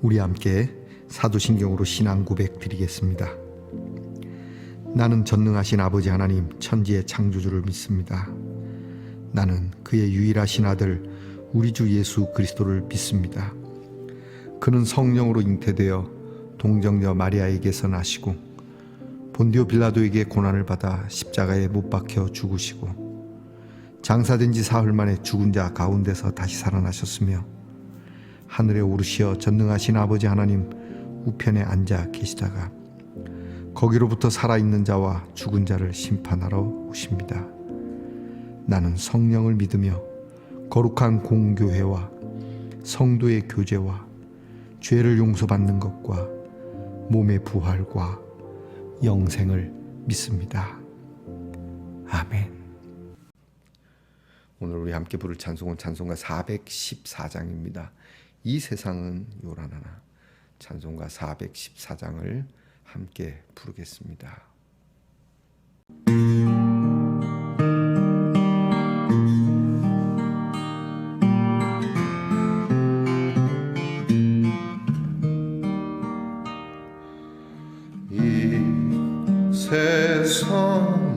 우리 함께 사도신경으로 신앙 고백 드리겠습니다. 나는 전능하신 아버지 하나님 천지의 창조주를 믿습니다. 나는 그의 유일하신 아들 우리 주 예수 그리스도를 믿습니다. 그는 성령으로 잉태되어 동정녀 마리아에게서 나시고 본디오 빌라도에게 고난을 받아 십자가에 못 박혀 죽으시고 장사된 지 사흘 만에 죽은 자 가운데서 다시 살아나셨으며 하늘에 오르시어 전능하신 아버지 하나님 우편에 앉아 계시다가 거기로부터 살아있는 자와 죽은 자를 심판하러 오십니다. 나는 성령을 믿으며 거룩한 공교회와 성도의 교제와 죄를 용서받는 것과 몸의 부활과 영생을 믿습니다. 아멘. 오늘 우리 함께 부를 찬송은 찬송가 414장입니다. 이 세상은 요란하나. 찬송가 414장을 함께 부르겠습니다. 이 세상은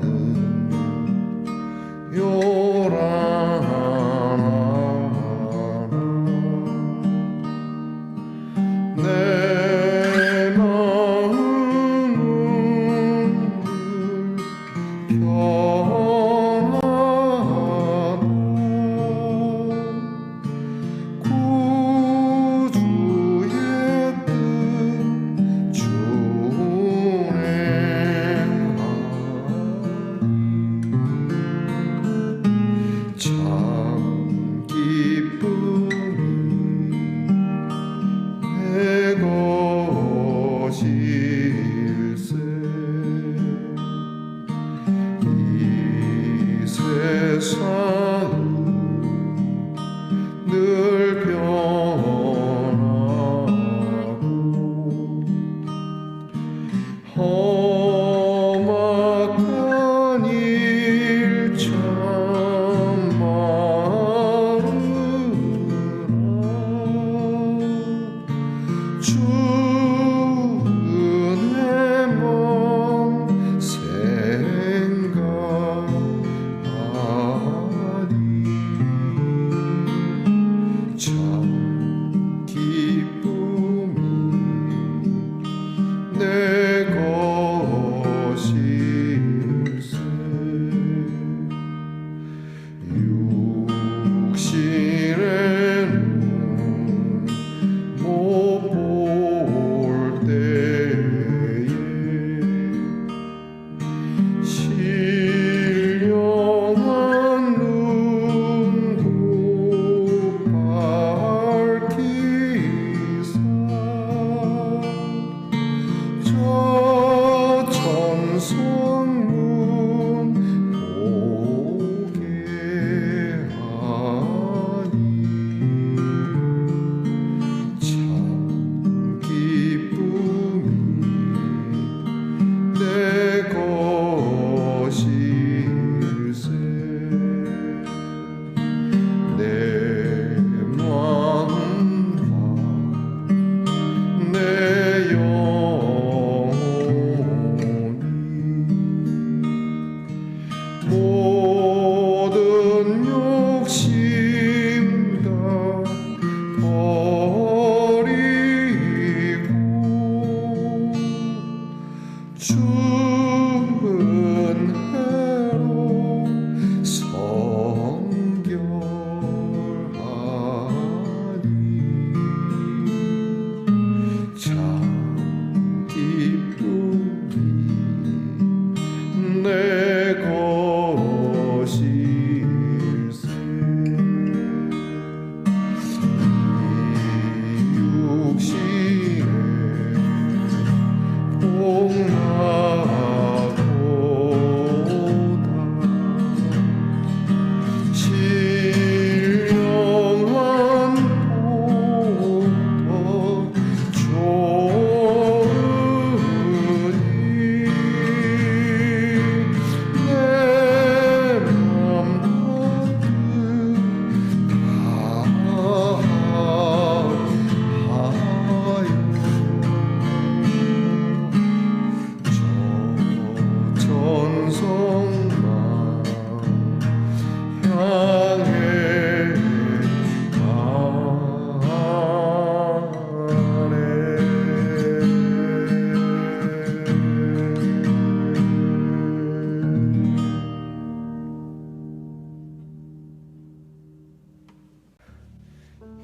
요란하나 내 마음은 변하나 구주의 뜻 준행하리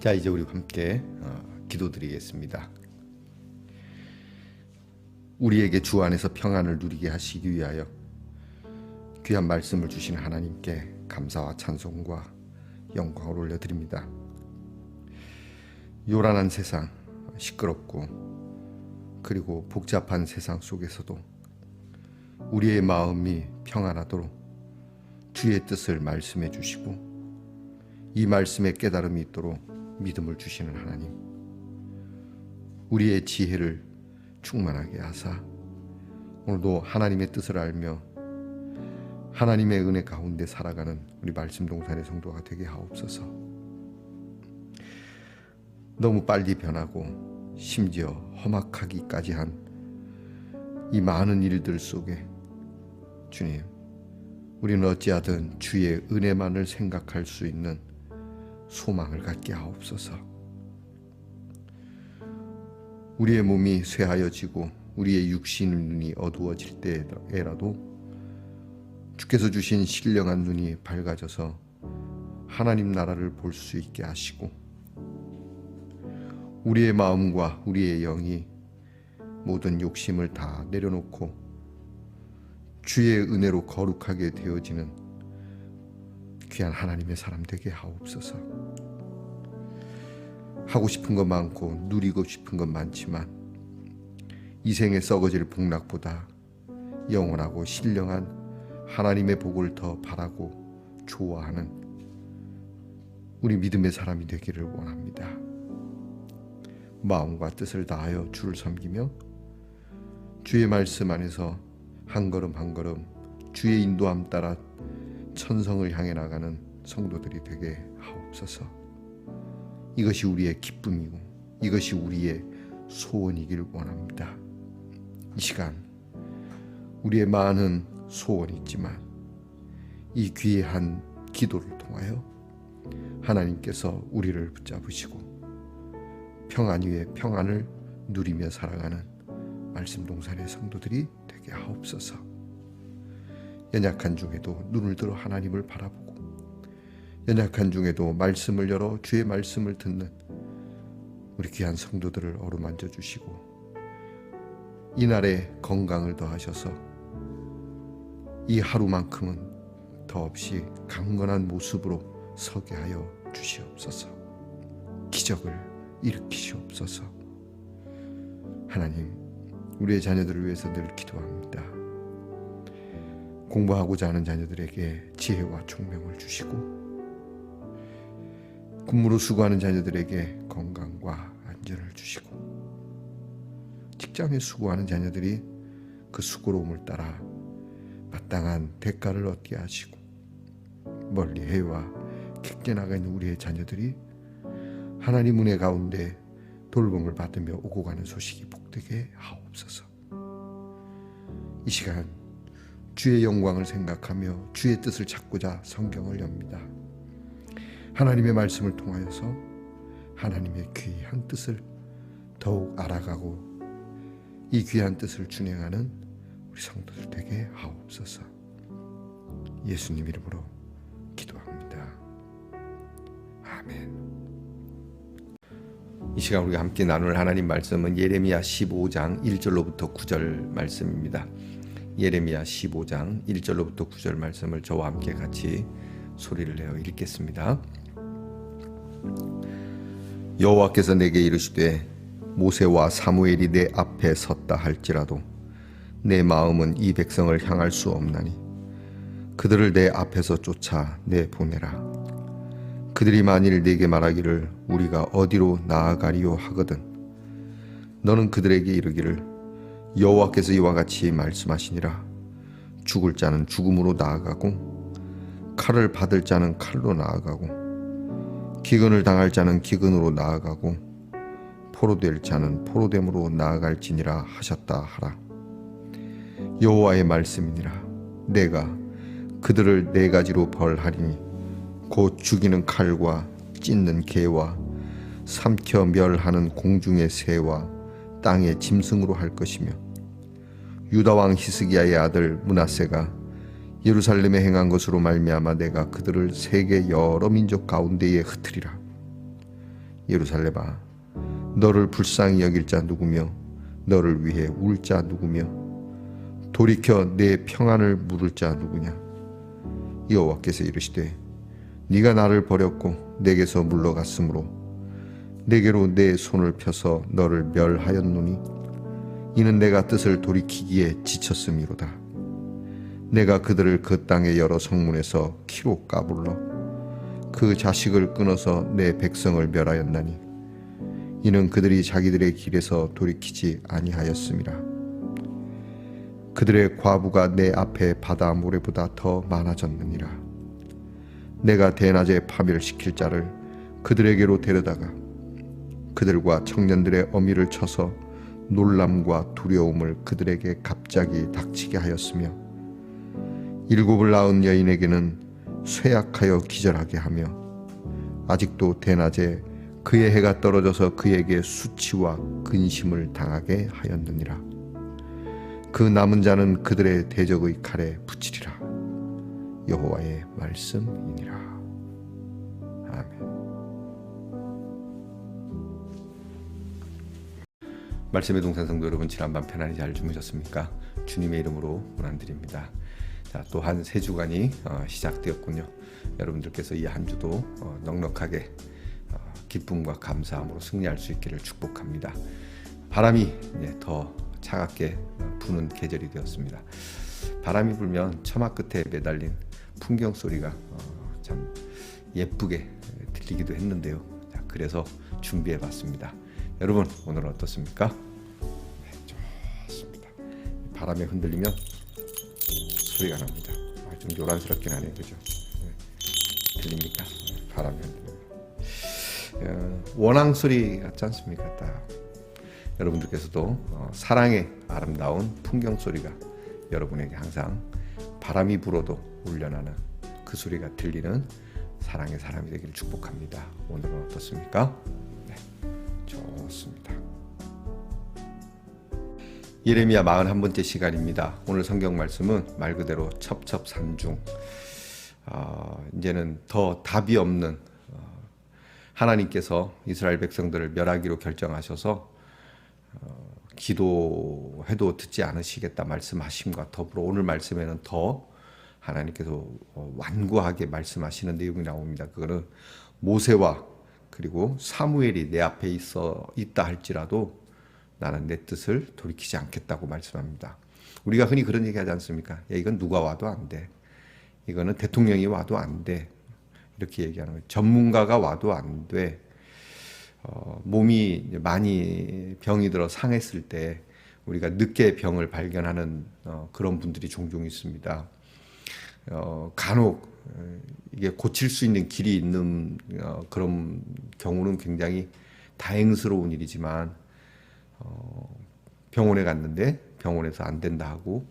자, 이제 우리 함께 기도드리겠습니다. 우리에게 주 안에서 평안을 누리게 하시기 위하여 귀한 말씀을 주신 하나님께 감사와 찬송과 영광을 올려드립니다. 요란한 세상, 시끄럽고 그리고 복잡한 세상 속에서도 우리의 마음이 평안하도록 주의 뜻을 말씀해 주시고 이 말씀에 깨달음이 있도록 믿음을 주시는 하나님, 우리의 지혜를 충만하게 하사 오늘도 하나님의 뜻을 알며 하나님의 은혜 가운데 살아가는 우리 말씀동산의 성도가 되게 하옵소서. 너무 빨리 변하고 심지어 험악하기까지 한 이 많은 일들 속에 주님, 우리는 어찌하든 주의 은혜만을 생각할 수 있는 소망을 갖게 하옵소서. 우리의 몸이 쇠하여지고 우리의 육신의 눈이 어두워질 때에라도 주께서 주신 신령한 눈이 밝아져서 하나님 나라를 볼 수 있게 하시고 우리의 마음과 우리의 영이 모든 욕심을 다 내려놓고 주의 은혜로 거룩하게 되어지는 귀한 하나님의 사람 되게 하옵소서. 하고 싶은 것 많고 누리고 싶은 것 많지만 이 생에 썩어질 복락보다 영원하고 신령한 하나님의 복을 더 바라고 좋아하는 우리 믿음의 사람이 되기를 원합니다. 마음과 뜻을 다하여 주를 섬기며 주의 말씀 안에서 한 걸음 한 걸음 주의 인도함 따라 천성을 향해 나가는 성도들이 되게 하옵소서. 이것이 우리의 기쁨이고 이것이 우리의 소원이길 원합니다. 이 시간 우리의 많은 소원이 있지만 이 귀한 기도를 통하여 하나님께서 우리를 붙잡으시고 평안 위에 평안을 누리며 살아가는 말씀동산의 성도들이 되게 하옵소서. 연약한 중에도 눈을 들어 하나님을 바라보고 연약한 중에도 말씀을 열어 주의 말씀을 듣는 우리 귀한 성도들을 어루만져 주시고 이날에 건강을 더하셔서 이 하루만큼은 더없이 강건한 모습으로 서게 하여 주시옵소서. 기적을 일으키시옵소서. 하나님, 우리의 자녀들을 위해서 늘 기도합니다. 공부하고자 하는 자녀들에게 지혜와 총명을 주시고 군무로 수고하는 자녀들에게 건강과 안전을 주시고 직장에 수고하는 자녀들이 그 수고로움을 따라 마땅한 대가를 얻게 하시고 멀리 해와 객제 나가 있는 우리의 자녀들이 하나님 은혜 가운데 돌봄을 받으며 오고 가는 소식이 복되게 하옵소서. 이 시간 주의 영광을 생각하며 주의 뜻을 찾고자 성경을 엽니다. 하나님의 말씀을 통하여서 하나님의 귀한 뜻을 더욱 알아가고 이 귀한 뜻을 준행하는 우리 성도들 되게 하옵소서. 예수님 이름으로 기도합니다. 아멘. 이 시간 우리가 함께 나눌 하나님 말씀은 예레미야 15장 1절로부터 9절 말씀입니다. 예레미야 15장 1절로부터 9절 말씀을 저와 함께 같이 소리를 내어 읽겠습니다. 여호와께서 내게 이르시되 모세와 사무엘이 내 앞에 섰다 할지라도 내 마음은 이 백성을 향할 수 없나니 그들을 내 앞에서 쫓아 내보내라. 그들이 만일 내게 말하기를 우리가 어디로 나아가리요 하거든 너는 그들에게 이르기를 여호와께서 이와 같이 말씀하시니라. 죽을 자는 죽음으로 나아가고 칼을 받을 자는 칼로 나아가고 기근을 당할 자는 기근으로 나아가고 포로될 자는 포로됨으로 나아갈지니라 하셨다 하라. 여호와의 말씀이니라. 내가 그들을 네 가지로 벌하리니 곧 죽이는 칼과 찢는 개와 삼켜 멸하는 공중의 새와 땅의 짐승으로 할 것이며 유다 왕 히스기야의 아들 므낫세가 예루살렘에 행한 것으로 말미암아 내가 그들을 세계 여러 민족 가운데에 흩으리라. 예루살렘아, 너를 불쌍히 여길 자 누구며 너를 위해 울 자 누구며 돌이켜 내 평안을 물을 자 누구냐. 여호와께서 이르시되 네가 나를 버렸고 내게서 물러갔으므로 내게로 내 손을 펴서 너를 멸하였노니 이는 내가 뜻을 돌이키기에 지쳤음이로다. 내가 그들을 그 땅의 여러 성문에서 키로 까불러 그 자식을 끊어서 내 백성을 멸하였나니 이는 그들이 자기들의 길에서 돌이키지 아니하였음이라. 그들의 과부가 내 앞에 바다 모래보다 더 많아졌느니라. 내가 대낮에 파멸시킬 자를 그들에게로 데려다가 그들과 청년들의 어미를 쳐서 놀람과 두려움을 그들에게 갑자기 닥치게 하였으며 일곱을 낳은 여인에게는 쇠약하여 기절하게 하며 아직도 대낮에 그의 해가 떨어져서 그에게 수치와 근심을 당하게 하였느니라. 그 남은 자는 그들의 대적의 칼에 붙이리라. 여호와의 말씀이니라. 아멘. 말씀의 동산 성도 여러분, 지난밤 편안히 잘 주무셨습니까? 주님의 이름으로 문안드립니다. 자, 또 한 세 주간이 시작되었군요. 여러분들께서 이 한 주도 넉넉하게 기쁨과 감사함으로 승리할 수 있기를 축복합니다. 바람이 더 차갑게 부는 계절이 되었습니다. 바람이 불면 처마 끝에 매달린 풍경 소리가 참 예쁘게 들리기도 했는데요. 자, 그래서 준비해봤습니다. 여러분, 오늘은 어떻습니까? 네, 좋습니다. 바람에 흔들리면 소리가 납니다. 좀 요란스럽긴 하네요, 그죠? 네. 들립니까? 바람에 흔들리면 원앙 소리 같지 않습니까? 딱. 여러분들께서도 사랑의 아름다운 풍경 소리가 여러분에게 항상 바람이 불어도 울려나는 그 소리가 들리는 사랑의 사람이 되기를 축복합니다. 오늘은 어떻습니까? 네, 좋습니다. 예레미야 41번째 시간입니다. 오늘 성경 말씀은 말 그대로 첩첩산중. 이제는 더 답이 없는 하나님께서 이스라엘 백성들을 멸하기로 결정하셔서 기도해도 듣지 않으시겠다 말씀하심과 더불어 오늘 말씀에는 더 하나님께서 완고하게 말씀하시는 내용이 나옵니다. 그거는 모세와 그리고 사무엘이 내 앞에 있다 할지라도 나는 내 뜻을 돌이키지 않겠다고 말씀합니다. 우리가 흔히 그런 얘기 하지 않습니까? 야, 이건 누가 와도 안 돼. 이거는 대통령이 와도 안 돼. 이렇게 얘기하는 거예요. 전문가가 와도 안 돼. 몸이 많이 병이 들어 상했을 때 우리가 늦게 병을 발견하는 그런 분들이 종종 있습니다. 간혹 이게 고칠 수 있는 길이 있는 그런 경우는 굉장히 다행스러운 일이지만 병원에 갔는데 병원에서 안 된다 하고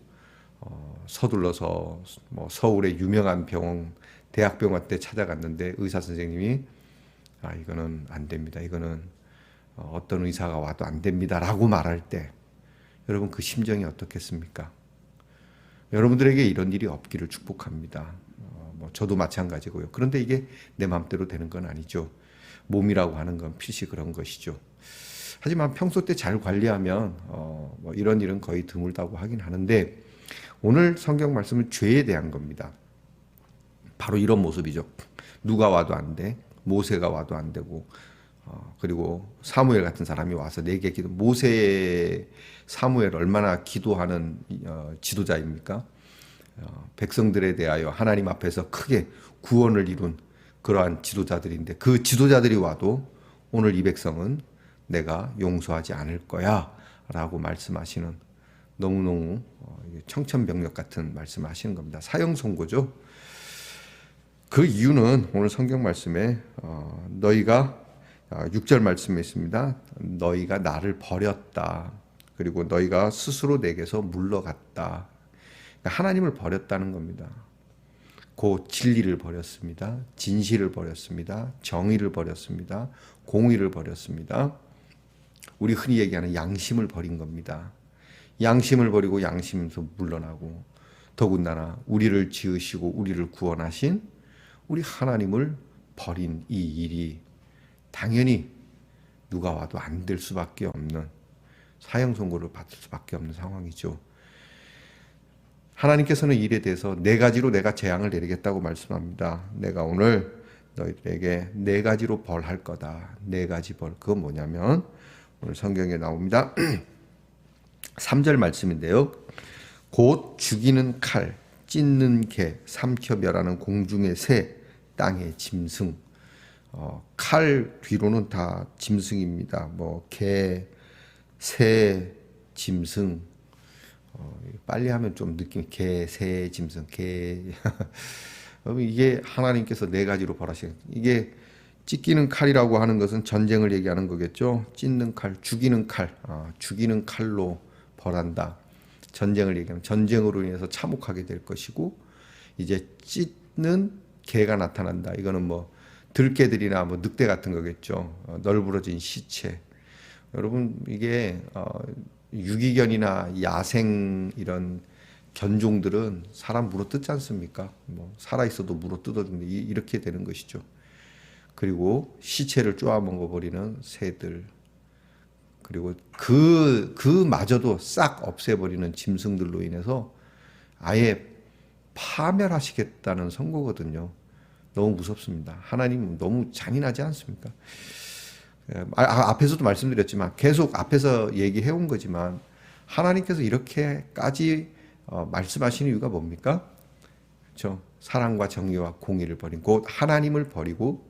서둘러서 서울의 유명한 병원 대학병원 때 찾아갔는데 의사 선생님이 이거는 안 됩니다. 이거는 어떤 의사가 와도 안 됩니다라고 말할 때 여러분 그 심정이 어떻겠습니까? 여러분들에게 이런 일이 없기를 축복합니다. 저도 마찬가지고요. 그런데 이게 내 마음대로 되는 건 아니죠. 몸이라고 하는 건 필시 그런 것이죠. 하지만 평소 때 잘 관리하면 이런 일은 거의 드물다고 하긴 하는데 오늘 성경 말씀은 죄에 대한 겁니다. 바로 이런 모습이죠. 누가 와도 안 돼. 모세가 와도 안 되고 그리고 사무엘 같은 사람이 와서 내게 기도. 모세, 사무엘 얼마나 기도하는 지도자입니까? 백성들에 대하여 하나님 앞에서 크게 구원을 이룬 그러한 지도자들인데 그 지도자들이 와도 오늘 이 백성은 내가 용서하지 않을 거야 라고 말씀하시는 너무너무 청천벽력 같은 말씀을 하시는 겁니다. 사형선고죠. 그 이유는 오늘 성경 말씀에 너희가 6절 말씀에 있습니다. 너희가 나를 버렸다. 그리고 너희가 스스로 내게서 물러갔다. 그러니까 하나님을 버렸다는 겁니다. 그 진리를 버렸습니다. 진실을 버렸습니다. 정의를 버렸습니다. 공의를 버렸습니다. 우리 흔히 얘기하는 양심을 버린 겁니다. 양심을 버리고 양심에서 물러나고 더군다나 우리를 지으시고 우리를 구원하신 우리 하나님을 버린 이 일이 당연히 누가 와도 안 될 수밖에 없는 사형 선고를 받을 수밖에 없는 상황이죠. 하나님께서는 이 일에 대해서 네 가지로 내가 재앙을 내리겠다고 말씀합니다. 내가 오늘 너희들에게 네 가지로 벌할 거다. 네 가지 벌. 그건 뭐냐면 오늘 성경에 나옵니다. 3절 말씀인데요. 곧 죽이는 칼, 찢는 개, 삼켜 멸하는 공중의 새, 땅의 짐승. 칼 뒤로는 다 짐승입니다. 뭐 개, 새, 짐승. 빨리 하면 좀 느낌 개, 새, 짐승, 개. 이게 하나님께서 네 가지로 벌하시는. 이게 찢기는 칼이라고 하는 것은 전쟁을 얘기하는 거겠죠. 찢는 칼, 죽이는 칼, 죽이는 칼로 벌한다. 전쟁을 얘기하면 전쟁으로 인해서 참혹하게 될 것이고, 이제 찢는 개가 나타난다. 이거는 뭐 들개들이나 뭐 늑대 같은 거겠죠. 널브러진 시체. 여러분 이게 유기견이나 야생 이런 견종들은 사람 물어 뜯지 않습니까? 뭐 살아 있어도 물어 뜯어주는데 이렇게 되는 것이죠. 그리고 시체를 쪼아 먹어버리는 새들, 그리고 그마저도 싹 없애버리는 짐승들로 인해서 아예 파멸하시겠다는 선고거든요. 너무 무섭습니다. 하나님 너무 잔인하지 않습니까? 앞에서도 말씀드렸지만 계속 앞에서 얘기해온 거지만 하나님께서 이렇게까지 말씀하시는 이유가 뭡니까? 그렇죠? 사랑과 정의와 공의를 버린, 곧 하나님을 버리고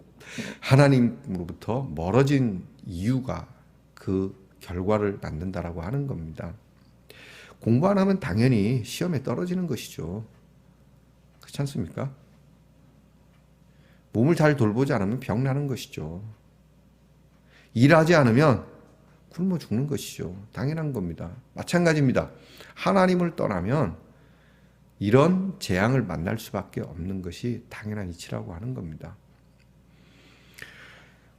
하나님으로부터 멀어진 이유가 그 결과를 낳는다라고 하는 겁니다. 공부 안 하면 당연히 시험에 떨어지는 것이죠. 그렇지 않습니까? 몸을 잘 돌보지 않으면 병 나는 것이죠. 일하지 않으면 굶어 죽는 것이죠. 당연한 겁니다. 마찬가지입니다. 하나님을 떠나면 이런 재앙을 만날 수밖에 없는 것이 당연한 이치라고 하는 겁니다.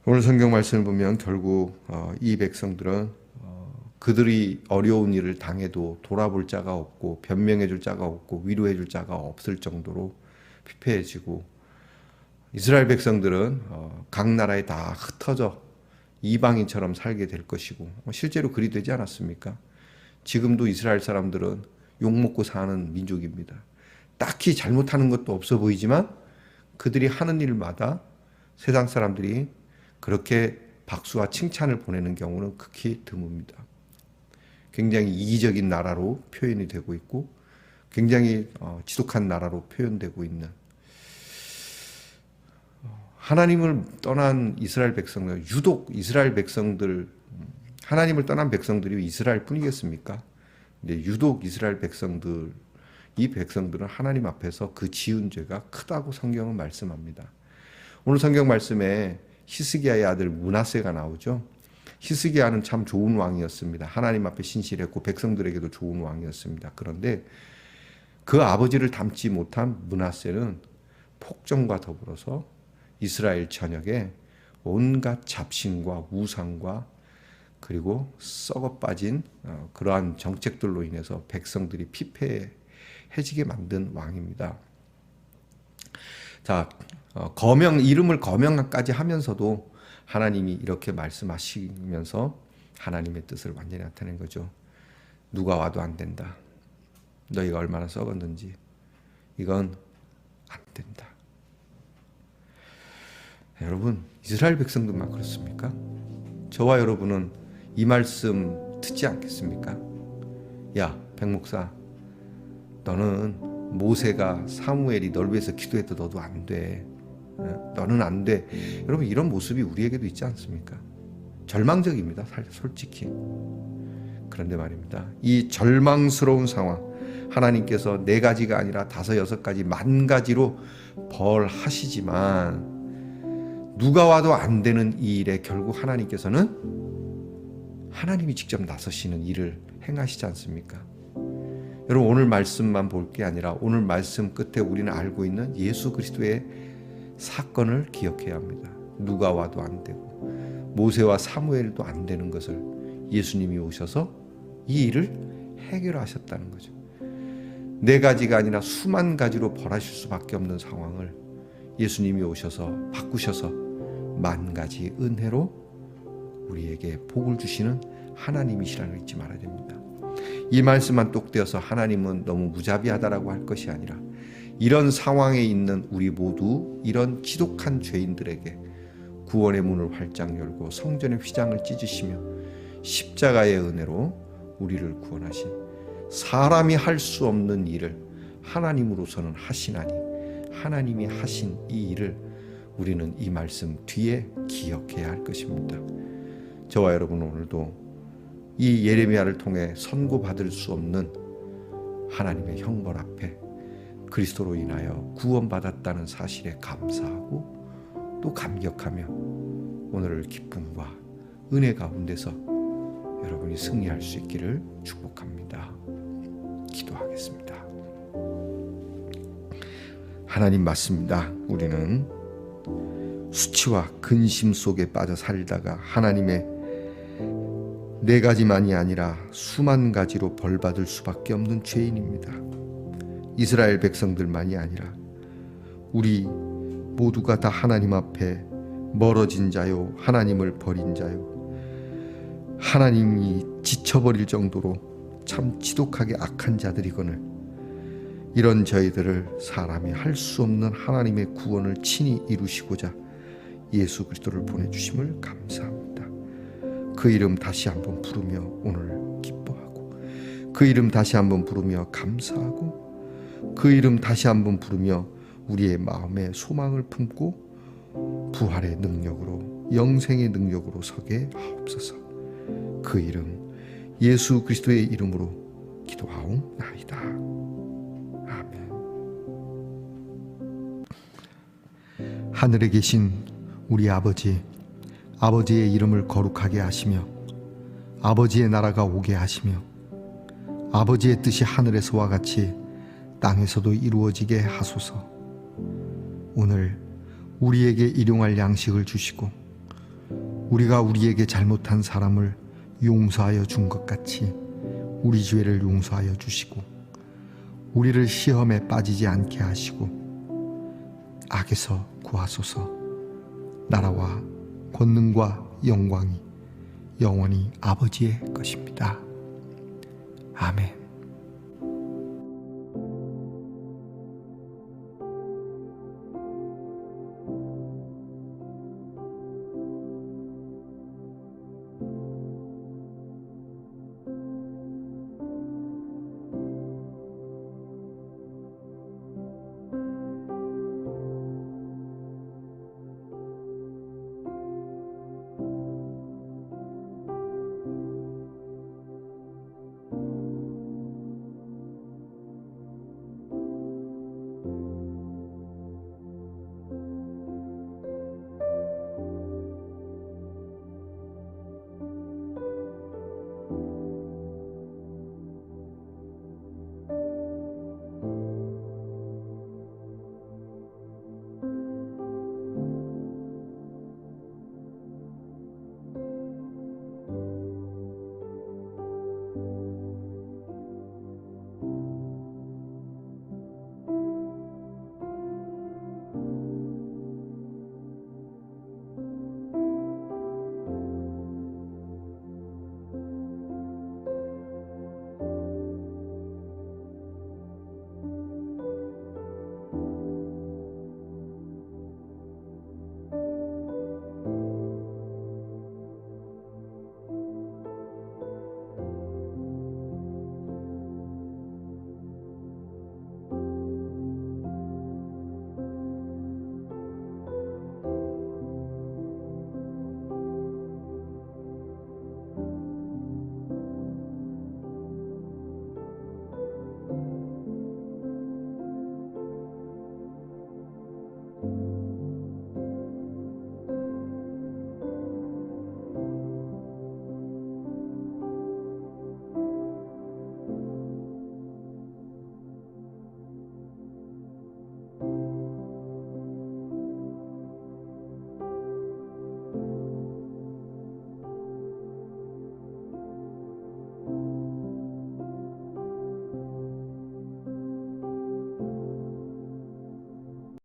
오늘 성경 말씀을 보면 결국 이 백성들은 그들이 어려운 일을 당해도 돌아볼 자가 없고 변명해 줄 자가 없고 위로해 줄 자가 없을 정도로 피폐해지고, 이스라엘 백성들은 각 나라에 다 흩어져 이방인처럼 살게 될 것이고, 실제로 그리 되지 않았습니까? 지금도 이스라엘 사람들은 욕먹고 사는 민족입니다. 딱히 잘못하는 것도 없어 보이지만 그들이 하는 일마다 세상 사람들이 그렇게 박수와 칭찬을 보내는 경우는 극히 드뭅니다. 굉장히 이기적인 나라로 표현이 되고 있고 굉장히 지독한 나라로 표현되고 있는, 하나님을 떠난 이스라엘 백성들, 유독 이스라엘 백성들, 하나님을 떠난 백성들이 이스라엘 뿐이겠습니까? 근데 유독 이스라엘 백성들, 이 백성들은 하나님 앞에서 그 지은 죄가 크다고 성경은 말씀합니다. 오늘 성경 말씀에 히스기야의 아들 므낫세가 나오죠. 히스기야는 참 좋은 왕이었습니다. 하나님 앞에 신실했고 백성들에게도 좋은 왕이었습니다. 그런데 그 아버지를 닮지 못한 므낫세는 폭정과 더불어서 이스라엘 전역에 온갖 잡신과 우상과 그리고 썩어 빠진 그러한 정책들로 인해서 백성들이 피폐해지게 만든 왕입니다. 자, 이름을 거명까지 하면서도 하나님이 이렇게 말씀하시면서 하나님의 뜻을 완전히 나타낸 거죠. 누가 와도 안 된다. 너희가 얼마나 썩었는지 이건 안 된다. 여러분, 이스라엘 백성들만 그렇습니까? 저와 여러분은 이 말씀 듣지 않겠습니까? 야, 백목사, 너는 모세가 사무엘이 널 위해서 기도해도 너도 안 돼. 너는 안 돼. 여러분, 이런 모습이 우리에게도 있지 않습니까? 절망적입니다, 솔직히. 그런데 말입니다, 이 절망스러운 상황, 하나님께서 4가지가 아니라 5, 6가지, 10,000가지로 벌하시지만 누가 와도 안 되는 이 일에 결국 하나님께서는 하나님이 직접 나서시는 일을 행하시지 않습니까? 여러분, 오늘 말씀만 볼 게 아니라 오늘 말씀 끝에 우리는 알고 있는 예수 그리스도의 사건을 기억해야 합니다. 누가 와도 안 되고 모세와 사무엘도 안 되는 것을 예수님이 오셔서 이 일을 해결하셨다는 거죠. 4가지가 아니라 수만 가지로 벌하실 수밖에 없는 상황을 예수님이 오셔서 바꾸셔서 10,000가지 은혜로 우리에게 복을 주시는 하나님이시라는 걸 잊지 말아야 됩니다. 이 말씀만 똑 떼어서 하나님은 너무 무자비하다라고 할 것이 아니라 이런 상황에 있는 우리 모두 이런 지독한 죄인들에게 구원의 문을 활짝 열고 성전의 휘장을 찢으시며 십자가의 은혜로 우리를 구원하신, 사람이 할 수 없는 일을 하나님으로서는 하시나니 하나님이 하신 이 일을 우리는 이 말씀 뒤에 기억해야 할 것입니다. 저와 여러분 오늘도 이 예레미야를 통해 선고받을 수 없는 하나님의 형벌 앞에 그리스도로 인하여 구원받았다는 사실에 감사하고 또 감격하며 오늘을 기쁨과 은혜 가운데서 여러분이 승리할 수 있기를 축복합니다. 기도하겠습니다. 하나님 맞습니다. 우리는 수치와 근심 속에 빠져 살다가 하나님의 네 가지만이 아니라 수만 가지로 벌받을 수밖에 없는 죄인입니다. 이스라엘 백성들만이 아니라 우리 모두가 다 하나님 앞에 멀어진 자요, 하나님을 버린 자요, 하나님이 지쳐버릴 정도로 참 지독하게 악한 자들이거늘 이런 저희들을 사람이 할 수 없는 하나님의 구원을 친히 이루시고자 예수 그리스도를 보내주심을 감사합니다. 그 이름 다시 한번 부르며 오늘 기뻐하고, 그 이름 다시 한번 부르며 감사하고, 그 이름 다시 한번 부르며 우리의 마음에 소망을 품고 부활의 능력으로, 영생의 능력으로 서게 하옵소서. 그 이름 예수 그리스도의 이름으로 기도하옵나이다. 아멘. 하늘에 계신 우리 아버지, 아버지의 이름을 거룩하게 하시며 아버지의 나라가 오게 하시며 아버지의 뜻이 하늘에서와 같이 땅에서도 이루어지게 하소서. 오늘 우리에게 일용할 양식을 주시고 우리가 우리에게 잘못한 사람을 용서하여 준 것 같이 우리 죄를 용서하여 주시고 우리를 시험에 빠지지 않게 하시고 악에서 구하소서. 나라와 권능과 영광이 영원히 아버지의 것입니다. 아멘.